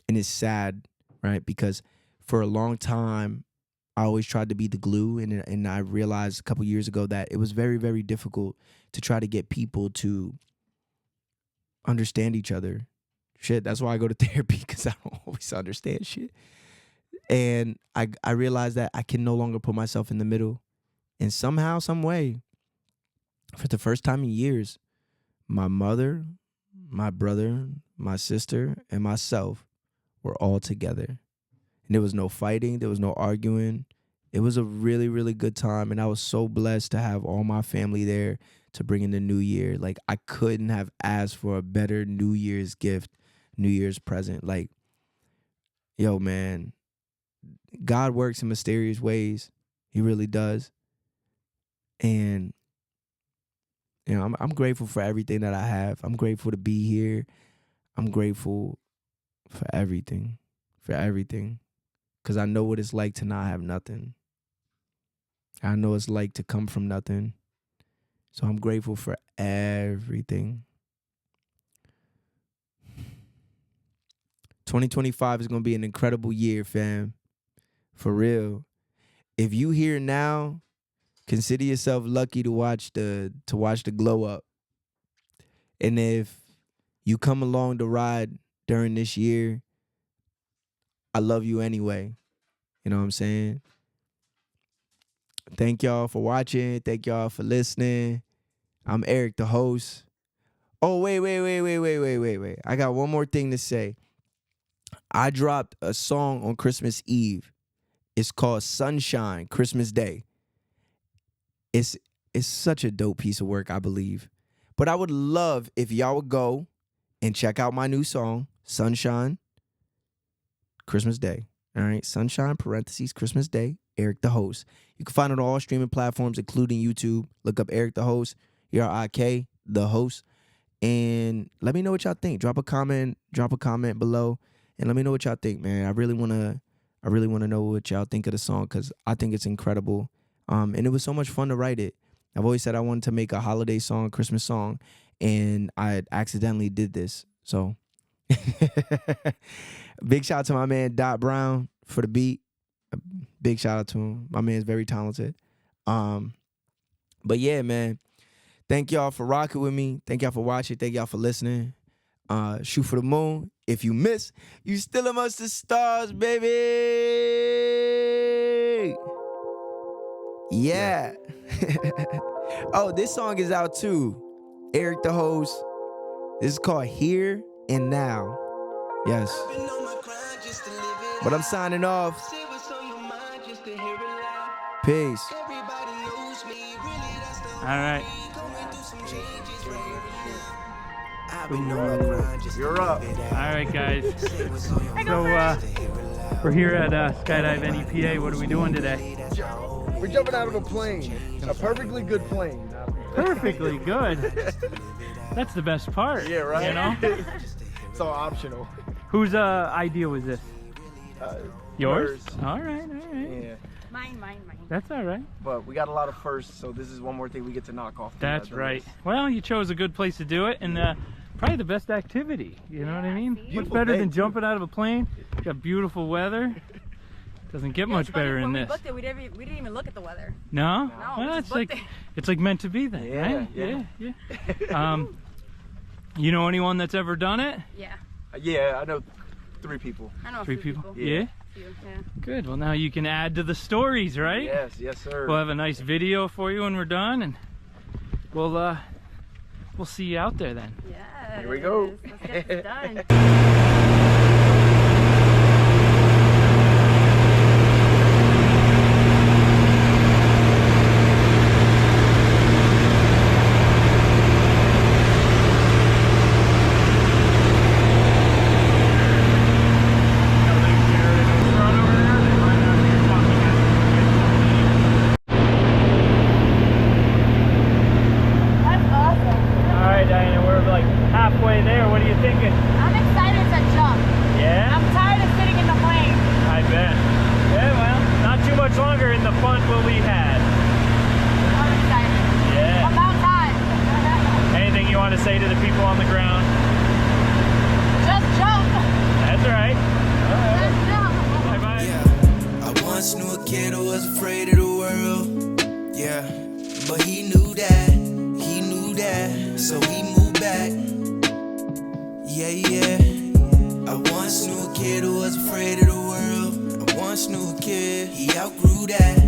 And it's sad, right? Because for a long time, I always tried to be the glue. And I realized a couple years ago that it was very, very difficult to try to get people to understand each other. Shit, that's why I go to therapy, because I don't always understand shit. And I realized that I can no longer put myself in the middle. And somehow, some way, for the first time in years, my mother, my brother, my sister, and myself were all together. And there was no fighting. There was no arguing. It was a really, really good time. And I was so blessed to have all my family there to bring in the new year. Like, I couldn't have asked for a better New Year's gift, New Year's present. Like, yo, man, God works in mysterious ways. He really does. And, you know, I'm grateful for everything that I have. I'm grateful to be here. I'm grateful for everything. Because I know what it's like to not have nothing. I know it's like to come from nothing. So I'm grateful for everything. 2025 is going to be an incredible year, fam. For real. If you here now, consider yourself lucky to watch the glow up. And if you come along the ride during this year, I love you anyway. You know what I'm saying? Thank y'all for watching. Thank y'all for listening. I'm Erik the Host. Oh, wait. I got one more thing to say. I dropped a song on Christmas Eve. It's called Sunshine, Christmas Day. It's such a dope piece of work, I believe. But I would love if y'all would go and check out my new song, Sunshine, Christmas Day. All right, Sunshine, parentheses, Christmas Day, Erik the Host. You can find it on all streaming platforms, including YouTube. Look up Erik the Host, ERIK, the host. And let me know what y'all think. Drop a comment below, and let me know what y'all think, man. I really wanna know what y'all think of the song, because I think it's incredible. And it was so much fun to write it. I've always said I wanted to make a holiday song, Christmas song, and I accidentally did this. So big shout out to my man Dot Brown for the beat. Big shout out to him. My man's very talented. But yeah, man. Thank y'all for rocking with me. Thank y'all for watching. Thank y'all for listening. Shoot for the moon. If you miss, you still amongst the stars, baby. Yeah. Oh, this song is out too. Erik the Host. This is called Here and Now. Yes. But I'm signing off. Peace. All right. You're up. All right, guys. So we're here at Skydive NEPA. What are we doing today? We're jumping out of a plane. A perfectly good plane. Perfectly good. That's the best part. Yeah, right? You know? It's all optional. Whose idea was this? Yours? Hers. All right. Yeah. Mine. That's all right. But we got a lot of firsts, so this is one more thing we get to knock off. That's right. Well, you chose a good place to do it, and probably the best activity. You know what I mean? Much better than jumping out of a plane. Got beautiful weather. Doesn't get much better in this. When we booked it, we didn't even look at the weather. No? No, Well, we it's like meant to be then, right? Yeah. You know anyone that's ever done it? Yeah. Yeah, I know 3 people. I know a Three few people? people. Yeah? Yeah. Good. Well, now you can add to the stories, right? Yes, sir. We'll have a nice video for you when we're done, and we'll see you out there then. Yeah. Here we go. Let's get this done. That's awesome. All right, Diana, we're like halfway there. What are you thinking? I'm excited to jump. Yeah? I'm tired of sitting in the plane. I bet. Yeah, well, not too much longer in the fun will we had. I'm excited. Yeah. About time. Anything you want to say to the people on the ground? Just jump. That's right. Just jump. Bye-bye. Yeah, I once knew a kid who was afraid of the world. Yeah, but he knew that, so he moved back. Yeah. I once knew a kid who was afraid of the world. I once knew a kid, he outgrew that.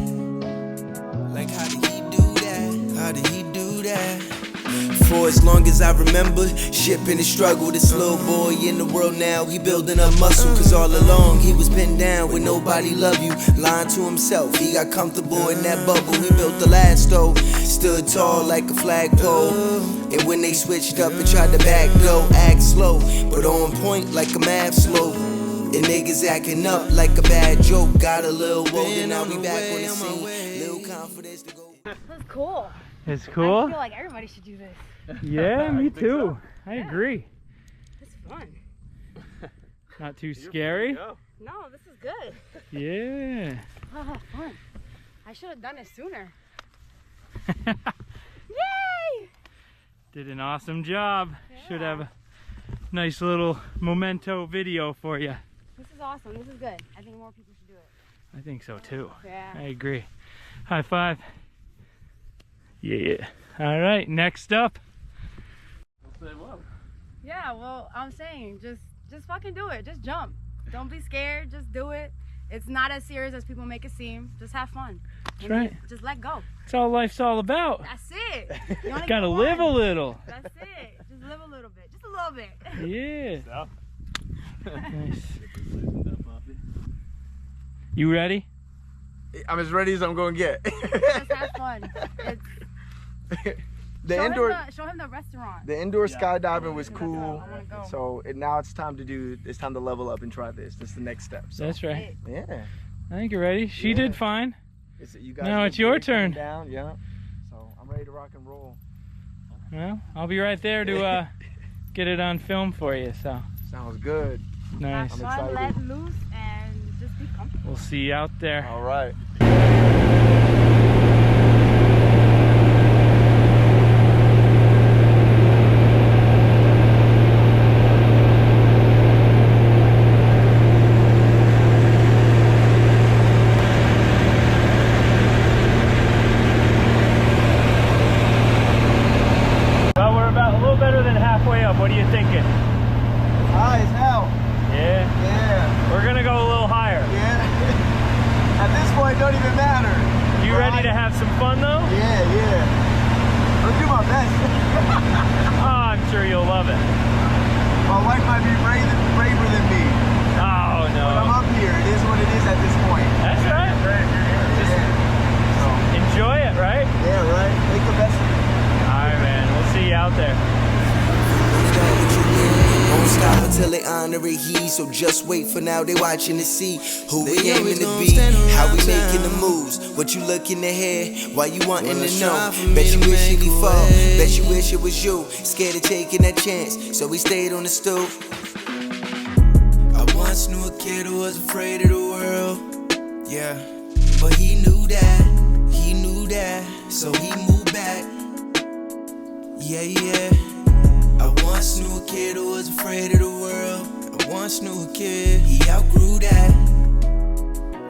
Like, how did he do that? For as long as I remember, shipping and struggle. This little boy in the world now, he building up muscle. Cause all along he was pinned down with nobody love you. Lying to himself, he got comfortable in that bubble. He built the last stove, stood tall like a flagpole. And when they switched up and tried to back go, act slow, but on point like a math slope. And niggas acting up like a bad joke. Got a little woke and now we back on the scene. Little confidence to go. That's cool. It's cool. I feel like everybody should do this. Yeah, me too. I agree. It's fun. Not too scary. No, this is good. Yeah. Oh, fun. I should have done it sooner. Yay! Did an awesome job. Should have a nice little memento video for you. This is awesome. This is good. I think more people should do it. I think so too. Yeah. I agree. High five. Yeah. All right, next up. Yeah, well, I'm saying just fucking do it. Just jump. Don't be scared. Just do it. It's not as serious as people make it seem. Just have fun. That's right. Just let go. That's all life's all about. That's it. You only Gotta get live a one. little. That's it. Just live a little bit. Just a little bit. Yeah. Nice. You ready? I'm as ready as I'm going to get. Just have fun. It's, show him the restaurant. The indoor skydiving was I cool. wanna go. So now it's time to level up and try this. This is the next step. So, That's right. yeah. I think you're ready. She did fine. You guys Now did it's your great coming turn. Down, yeah. So I'm ready to rock and roll. Well, I'll be right there to get it on film for you. So Sounds good. nice. Have I'm fun, excited. let loose, and just be comfortable. We'll see you out there. All right. Well, we're about a little better than halfway up. What are you thinking? High as hell. Yeah. Yeah. We're gonna go a little higher. Yeah. At this point, it don't even matter. You ready to have some fun though? Yeah, yeah. I'll do my best. Oh, I'm sure you'll love it. My wife might be braver than me. Oh But I'm no. up here. It is what it is at this point. That's right. Just Yeah. enjoy it, right? So, yeah, right. Make the best of it. All right, man. We'll see you out there. Won't stop until they honor it, so just wait for now. They watching to see who we aiming to be, how we making the moves, what you looking ahead, why you wanting to know. Bet you wish he fall, bet you wish it was you. Scared of taking that chance, so we stayed on the stoop. I once knew a kid who was afraid of the world, yeah, but he knew that, so he moved back. Yeah, yeah. I once knew a kid who was afraid of the world. I once knew a kid, he outgrew that.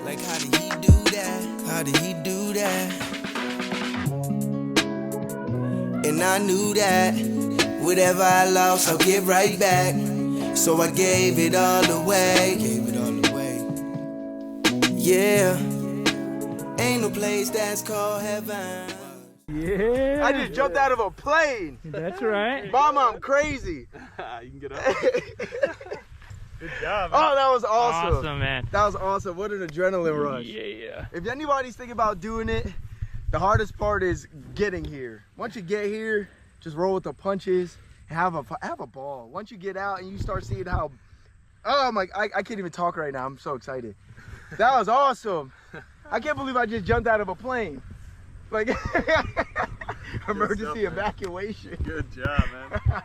Like, how did he do that? How did he do that? And I knew that whatever I lost, I'll get right back. So I gave it all away. Yeah. Ain't no place that's called heaven. Yeah. I just jumped out of a plane. That's right. Mama, I'm crazy. You can get up. Good job. Oh, that was awesome. Awesome, man. That was awesome. What an adrenaline rush. Yeah. If anybody's thinking about doing it, the hardest part is getting here. Once you get here, just roll with the punches and have a ball. Once you get out and you start seeing how, oh my, I can't even talk right now. I'm so excited. That was awesome. I can't believe I just jumped out of a plane. Like, emergency evacuation. Good job, man.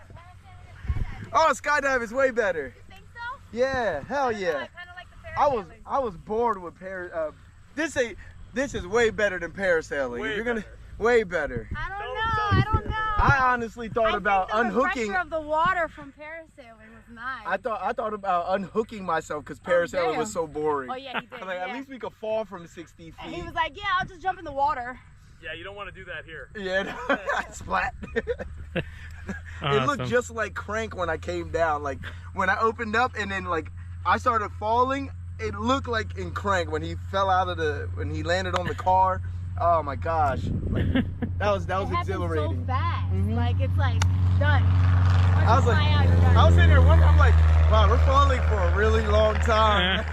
Oh, skydive is way better. You think so? Yeah, hell I don't know, yeah. I kind of like the parasailing. I was bored with this is way better than parasailing. Way If you're gonna better. way better. I don't know. I honestly thought about I think the unhooking. refresher of the water from parasailing was nice. I thought about unhooking myself because parasailing damn. was so boring. Oh yeah, he did. I'm like, yeah. at least we could fall from 60 feet. And he was like, yeah, I'll just jump in the water. Yeah, you don't want to do that here. Yeah, splat. It looked Awesome. just like Crank when I came down. Like when I opened up and then like I started falling, it looked like in Crank when he fell out of when he landed on the car. Oh my gosh, like, that was It happened exhilarating. so fast. Like it's like done. Once I was you like, fly out, you're done. I was sitting there one. I'm like, wow, we're falling for a really long time.